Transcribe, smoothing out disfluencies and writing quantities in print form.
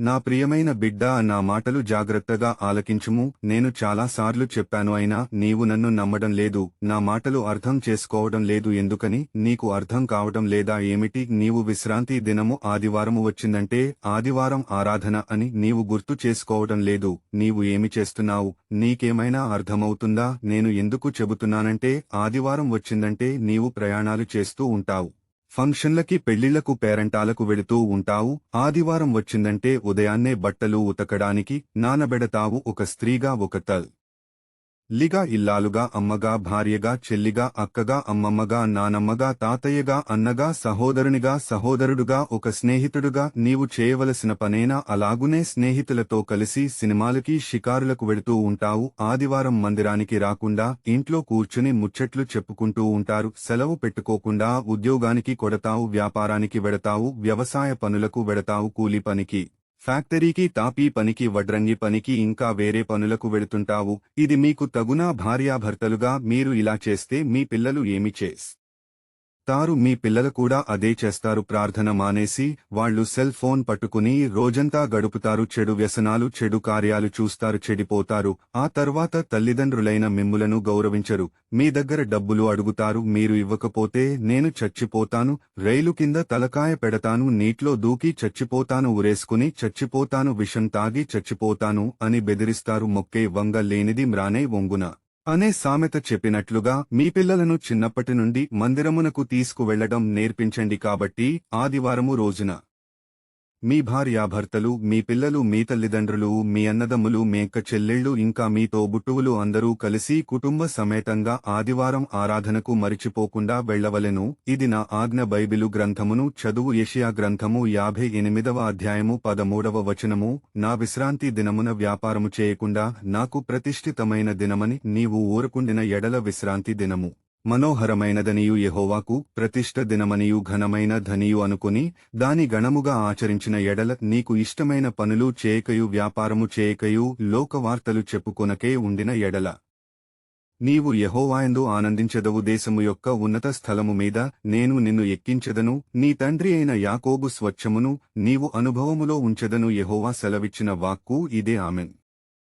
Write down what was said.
నా ప్రియమైన బిడ్డా, నా మాటలు జాగ్రత్తగా ఆలకించుము. నేను చాలాసార్లు చెప్పాను, అయినా నీవు నన్ను నమ్మడం లేదు, నా మాటలు అర్థం చేసుకోవడం లేదు. ఎందుకని నీకు అర్థం కావడం లేదా ఏమిటి? నీవు విశ్రాంతి దినము ఆదివారము వచ్చిందంటే ఆదివారం ఆరాధన అని నీవు గుర్తు చేసుకోవడం లేదు. నీవు ఏమి చేస్తున్నావు? నీకేమైనా అర్థమవుతుందా? నేను ఎందుకు చెబుతున్నానంటే ఆదివారం వచ్చిందంటే నీవు ప్రయాణాలు చేస్తూ ఉంటావు, ఫంక్షన్లకి పెళ్లిళ్లకు పేరంటాలకు వెళుతూ ఉంటావు. ఆదివారం వచ్చిందంటే ఉదయాన్నే బట్టలు ఉతకడానికి నానబెడతావు. ఒక స్త్రీగా, ఒక తల్లిగా, ఇల్లాలుగా, అమ్మగా, భార్యగా, చెల్లిగా, అక్కగా, అమ్మమ్మగా, నానమ్మగా, తాతయ్యగా, అన్నగా, సహోదరునిగా, సహోదరుడుగా, ఒక స్నేహితుడుగా నీవు చేయవలసిన పనేనా? అలాగునే స్నేహితులతో కలిసి సినిమాలకి, షికారులకు వెళుతూ ఉంటావు. ఆదివారం మందిరానికి రాకుండా ఇంట్లో కూర్చుని ముచ్చట్లు చెప్పుకుంటూ ఉంటారు. సెలవు పెట్టుకోకుండా ఉద్యోగానికి కొడతావు, వ్యాపారానికి వెడతావు, వ్యవసాయ పనులకు వెడతావు, కూలి పనికి, ఫ్యాక్టరీకి, తాపీ పనికి, వడ్రంగి పనికి, ఇంకా వేరే పనులకు వెళుతుంటావు. ఇది మీకు తగునా? భార్యాభర్తలుగా మీరు ఇలా చేస్తే మీ పిల్లలు ఏమి చేస్తారు? మీ పిల్లలు కూడా అదే చేస్తారు. ప్రార్థన మానేసి వాళ్లు సెల్ ఫోన్ పట్టుకుని రోజంతా గడుపుతారు. చెడు వ్యసనాలు, చెడు కార్యాలు చూస్తారు, చెడిపోతారు. ఆ తర్వాత తల్లిదండ్రులైన మిమ్ములను గౌరవించరు. మీ దగ్గర డబ్బులు అడుగుతారు, మీరు ఇవ్వకపోతే నేను చచ్చిపోతాను, రైలు కింద తలకాయ పెడతాను, నీట్లో దూకి చచ్చిపోతాను, ఉరేసుకుని చచ్చిపోతాను, విషం తాగి చచ్చిపోతాను అని బెదిరిస్తారు. మొక్కే వంగ లేనిది మ్రానే వంగున అనే సామెత చెప్పినట్లుగా మీ పిల్లలను చిన్నప్పటి నుండి మందిరమునకు తీసుకువెళ్లడం నేర్పించండి. కాబట్టి ఆదివారము రోజున మీ భార్యాభర్తలు, మీ పిల్లలు, మీ తల్లిదండ్రులు, మీ అన్నదమ్ములు, మీ అక్క చెల్లెళ్ళు, ఇంకా మీ తోబుట్టువులు అందరూ కలిసి కుటుంబ సమేతంగా ఆదివారం ఆరాధనకు మరిచిపోకుండా వెళ్లవలెను. ఇది నా ఆజ్ఞ. బైబిలు గ్రంథమును చదువు. యెషయా గ్రంథము 58వ అధ్యాయము 13వ వచనము. నా విశ్రాంతి దినమున వ్యాపారము చేయకుండా నాకు ప్రతిష్ఠితమైన దినమని నీవు ఊరకుండిన ఎడల విశ్రాంతి దినము మనోహరమైనదనియు, యెహోవాకు ప్రతిష్ఠ దినమనియు, ఘనమైన ధనియు అనుకుని దాని గణముగా ఆచరించిన ఎడల నీకు ఇష్టమైన పనులు చేయకయు, వ్యాపారము చేయకయు, లోకవార్తలు చెప్పుకొనకే ఉండిన ఎడల నీవు యెహోవాయందు ఆనందించెదవు. దేశము యొక్క ఉన్నత స్థలము మీద నేను నిన్ను ఎక్కించెదను, నీ తండ్రి అయిన యాకోబు స్వచ్ఛమును నీవు అనుభవములో ఉంచెదను. యెహోవా సెలవిచ్చిన వాక్కు ఇదే. ఆమెన్.